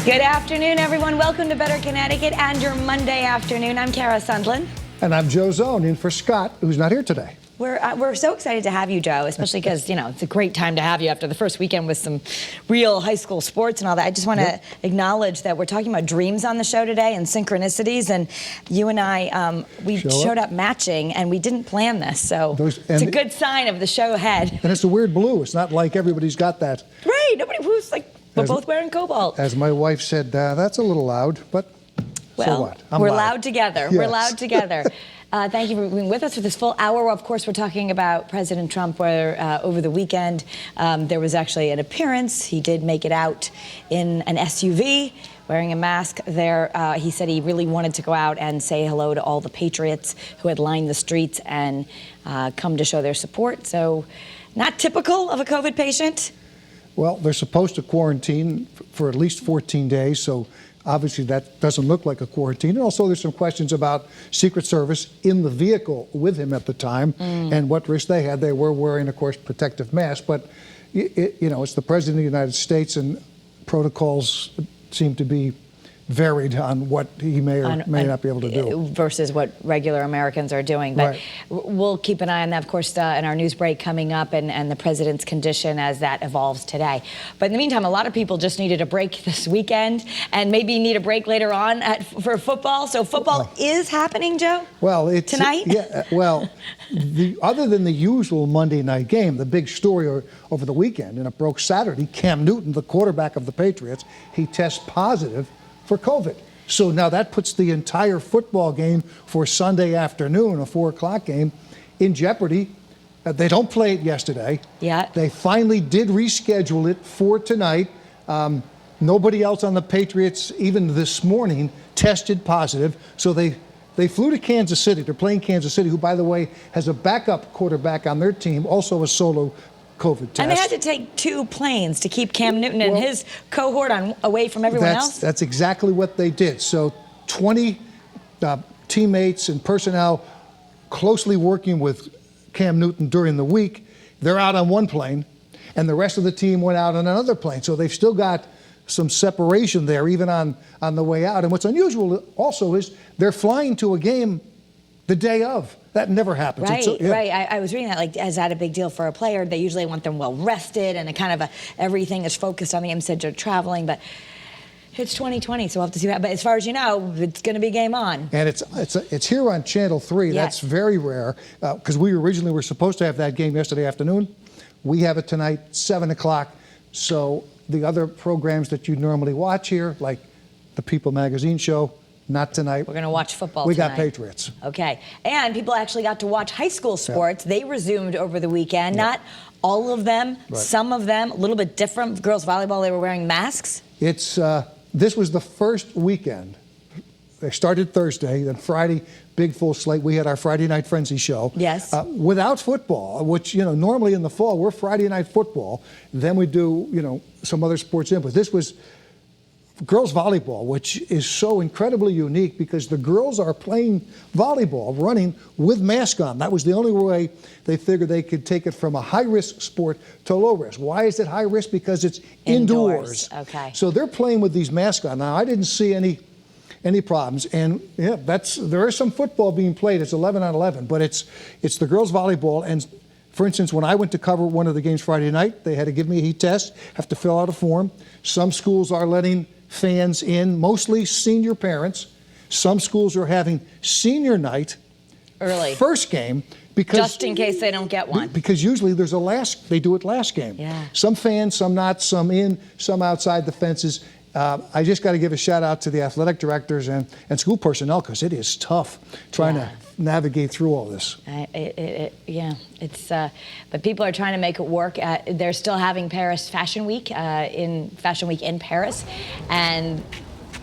Good afternoon, everyone. Welcome to Better Connecticut and your Monday afternoon. I'm Kara Sundlin. And I'm Joe Zone, in for Scott, who's not here today. We're so excited to have you, Joe, especially because, it's a great time to have you after the first weekend with some real high school sports and all that. I just want to acknowledge that we're talking about dreams on the show today and synchronicities, and you and I, we showed up matching, and we didn't plan this, so it's a good sign of the show ahead. And it's a weird blue. It's not like everybody's got that. Right, nobody who's like, we're both wearing cobalt. As my wife said, that's a little loud, but so what? We're loud together. Yes. We're loud together. Thank you for being with us for this full hour. Of course, we're talking about President Trump, where over the weekend there was actually an appearance. He did make it out in an SUV wearing a mask there. He said he really wanted to go out and say hello to all the patriots who had lined the streets and come to show their support. So not typical of a COVID patient. Well, they're supposed to quarantine for at least 14 days, so obviously that doesn't look like a quarantine. And also there's some questions about Secret Service in the vehicle with him at the time and what risk they had. They were wearing, of course, protective masks, but it's the President of the United States, and protocols seem to be varied on what he may or may not be able to do. Versus what regular Americans are doing. But we'll keep an eye on that, of course, in our news break coming up and the president's condition as that evolves today. But in the meantime, a lot of people just needed a break this weekend and maybe need a break later on for football. So football is happening, Joe? Well, it's tonight? Yeah, well, other than the usual Monday night game, the big story over the weekend, and it broke Saturday, Cam Newton, the quarterback of the Patriots, he tests positive for COVID. So now that puts the entire football game for Sunday afternoon, a 4 o'clock game, in jeopardy. They don't play it yesterday. Yeah. They finally did reschedule it for tonight. Nobody else on the Patriots, even this morning, tested positive. So they flew to Kansas City. They're playing Kansas City, who, by the way, has a backup quarterback on their team, also a solo COVID test. And they had to take 2 planes to keep Cam Newton and his cohort away from everyone else? That's exactly what they did. So 20 teammates and personnel closely working with Cam Newton during the week, they're out on one plane, and the rest of the team went out on another plane. So they've still got some separation there, even on the way out. And what's unusual also is they're flying to a game the day of. That never happens. Right, right. I was reading that, like, is that a big deal for a player? They usually want them well rested and everything is focused on the game instead of traveling. But it's 2020, so we'll have to see that. But as far as you know, it's going to be game on. And it's here on Channel 3. Yes. That's very rare because we originally were supposed to have that game yesterday afternoon. We have it tonight, 7 o'clock. So the other programs that you normally watch here, like the People Magazine show, not tonight. We're going to watch football tonight. We tonight. got Patriots. Okay. And people actually got to watch high school sports. They resumed over the weekend. Not all of them. Some of them, a little bit different. Girls volleyball, they were wearing masks. This was the first weekend. They started Thursday, then Friday, big full slate. We had our Friday Night Frenzy show. Yes. Without football, which, normally in the fall, we're Friday Night Football. Then we do, some other sports in. But this was girls volleyball, which is so incredibly unique because the girls are playing volleyball, running with mask on. That was the only way they figured they could take it from a high-risk sport to low risk. Why is it high risk? Because it's indoors. Okay. So they're playing with these masks on. Now, I didn't see any problems. And there is some football being played. It's 11-on-11, but it's the girls volleyball. And for instance, when I went to cover one of the games Friday night, they had to give me a heat test, have to fill out a form. Some schools are letting fans in, mostly senior parents. Some schools are having senior night early, first game, because just in case they don't get one. Because usually there's they do it last game. Yeah. Some fans, some not, some in, some outside the fences. I just got to give a shout out to the athletic directors and school personnel, because it is tough trying to navigate through all this. But people are trying to make it work. They're still having Paris Fashion Week in Paris, and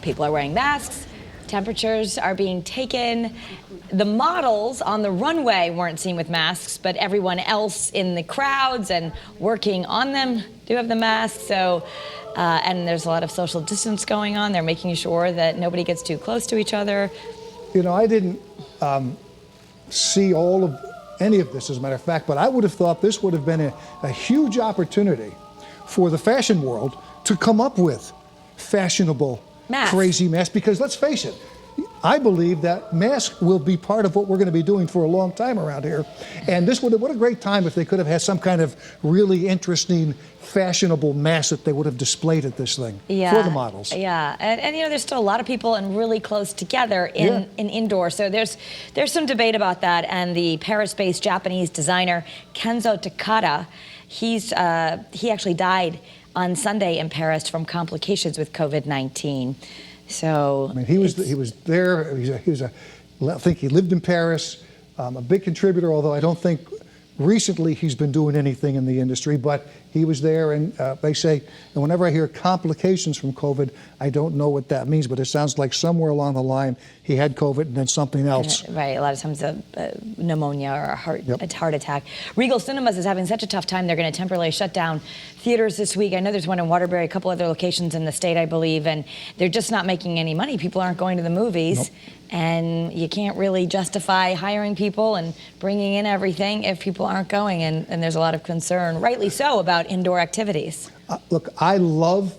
people are wearing masks. Temperatures are being taken. The models on the runway weren't seen with masks, but everyone else in the crowds and working on them do have the masks. So. And there's a lot of social distance going on. They're making sure that nobody gets too close to each other. I didn't see any of this, as a matter of fact, but I would have thought this would have been a huge opportunity for the fashion world to come up with fashionable, Mask. crazy mask. Because let's face it, I believe that mask will be part of what we're going to be doing for a long time around here. And what a great time if they could have had some kind of really interesting, fashionable mask that they would have displayed at this thing for the models. Yeah, and there's still a lot of people and really close together in indoor. So there's some debate about that. And the Paris-based Japanese designer Kenzo Takada, he actually died on Sunday in Paris from complications with COVID-19. So I mean, he was there. I think he lived in Paris. A big contributor, although I don't think recently he's been doing anything in the industry. But he was there, and they say, and whenever I hear complications from COVID, I don't know what that means. But it sounds like somewhere along the line he had COVID and then something else. Right, a lot of times pneumonia or a heart attack. Regal Cinemas is having such a tough time. They're going to temporarily shut down theaters this week. I know there's one in Waterbury, a couple other locations in the state, I believe, and they're just not making any money. People aren't going to the movies. Nope. And you can't really justify hiring people and bringing in everything if people aren't going. And there's a lot of concern, rightly so, about indoor activities. Look, I love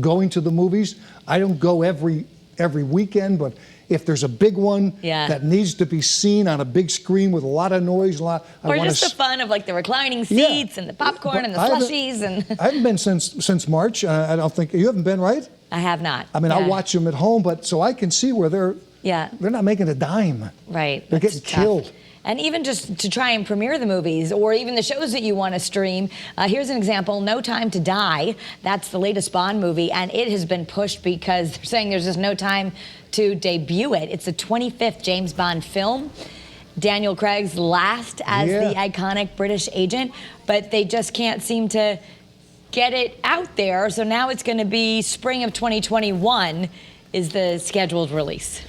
going to the movies. I don't go every weekend, but if there's a big one that needs to be seen on a big screen with a lot of noise, or just the fun of like the reclining seats and the popcorn and the slushies. I haven't been since March. I don't think you haven't been, right? I have not. I mean, I'll watch them at home, but so I can see where they're not making a dime. Right. They're getting killed. And even just to try and premiere the movies or even the shows that you want to stream. Here's an example, No Time to Die. That's the latest Bond movie, and it has been pushed because they're saying there's just no time to debut it. It's the 25th James Bond film. Daniel Craig's last as the iconic British agent, but they just can't seem to get it out there. So now it's going to be spring of 2021 is the scheduled release.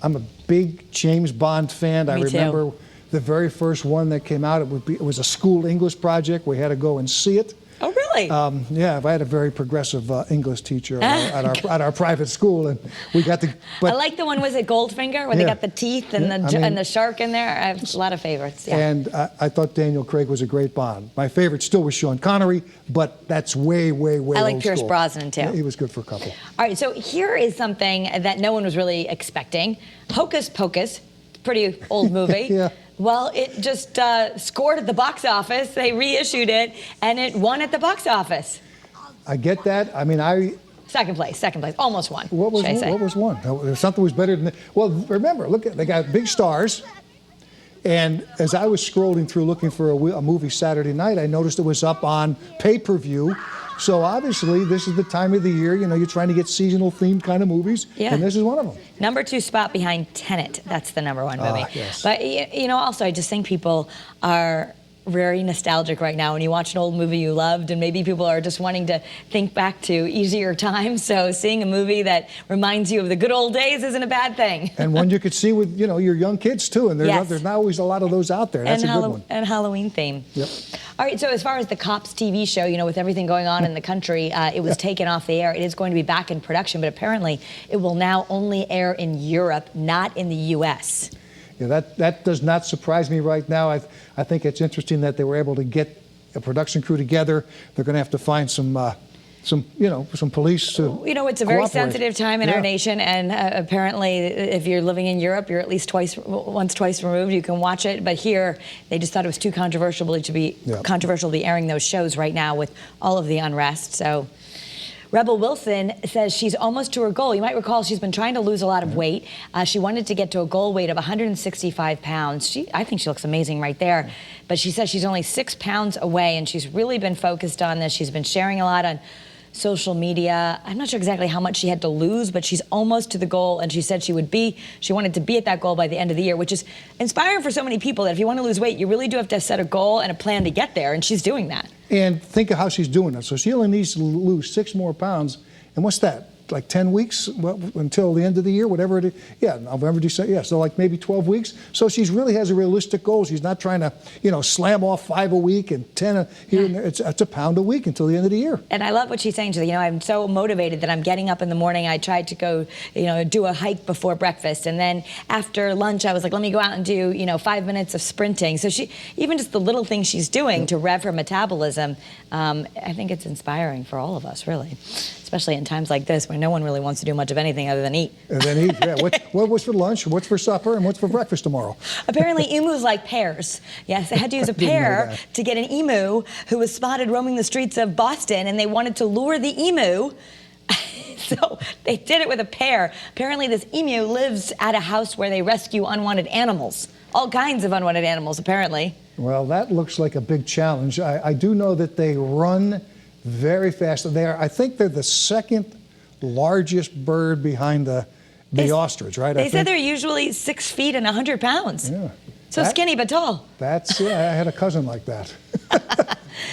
I'm a big James Bond fan. I remember the very first one that came out. It was a school English project. We had to go and see it. Oh, really? Yeah, I had a very progressive English teacher at our private school, and we got the. I like the one. Was it Goldfinger, where they got the teeth and the shark in there? I have a lot of favorites. Yeah. And I thought Daniel Craig was a great Bond. My favorite still was Sean Connery, but that's way I like old Pierce school. Brosnan too. Yeah, he was good for a couple. All right, so here is something that no one was really expecting: Hocus Pocus. Pretty old movie. Well, it just scored at the box office. They reissued it, and it won at the box office. I get that. I mean, Second place, almost won. What was one? Something was better than that. Well, remember, look, they got big stars. And as I was scrolling through looking for a movie Saturday night, I noticed it was up on pay-per-view. So obviously, this is the time of the year, you're trying to get seasonal themed kind of movies, and this is one of them. Number 2 spot behind Tenet. That's the number 1 movie. Yes. But, also, I just think people are very nostalgic right now when you watch an old movie you loved, and maybe people are just wanting to think back to easier times. So seeing a movie that reminds you of the good old days isn't a bad thing. And one you could see with, your young kids too, and there's not always a lot of those out there. That's a good one. And Halloween theme. Yep. All right, so as far as the Cops TV show, with everything going on in the country, it was taken off the air. It is going to be back in production, but apparently it will now only air in Europe, not in the U.S. Yeah, that does not surprise me right now. I think it's interesting that they were able to get a production crew together. They're going to have to find some police to it's a very sensitive time in our nation, and apparently if you're living in Europe, you're at least twice removed. You can watch it, but here they just thought it was too controversial to be airing those shows right now with all of the unrest. So Rebel Wilson says she's almost to her goal. You might recall she's been trying to lose a lot of weight. She wanted to get to a goal weight of 165 pounds. I think she looks amazing right there. But she says she's only 6 pounds away, and she's really been focused on this. She's been sharing a lot on social media. I'm not sure exactly how much she had to lose, but she's almost to the goal, and she said she wanted to be at that goal by the end of the year, which is inspiring for so many people that if you want to lose weight, you really do have to set a goal and a plan to get there, and she's doing that. And think of how she's doing it. So she only needs to lose 6 more pounds, and what's that? Like 10 weeks until the end of the year, whatever it is. Yeah, November, December. Yeah, so like maybe 12 weeks. So she really has a realistic goal. She's not trying to, slam off 5 a week and 10 here and there. It's a pound a week until the end of the year. And I love what she's saying. I'm so motivated that I'm getting up in the morning. I tried to go, do a hike before breakfast, and then after lunch, I was like, let me go out and do, 5 minutes of sprinting. So even just the little things she's doing to rev her metabolism, I think it's inspiring for all of us, really. especially in times like this where no one really wants to do much of anything other than eat. And then eat, yeah. What was for lunch, what's for supper, and what's for breakfast tomorrow? Apparently, emus like pears. Yes, they had to use a didn't know pear that. to get an emu who was spotted roaming the streets of Boston, and they wanted to lure the emu. So they did it with a pear. Apparently, this emu lives at a house where they rescue unwanted animals. All kinds of unwanted animals, apparently. Well, that looks like a big challenge. I do know that they run very fast. I think they're the second largest bird behind the ostrich, right? They said they're usually 6 feet and 100 pounds. Yeah. So skinny but tall. I had a cousin like that.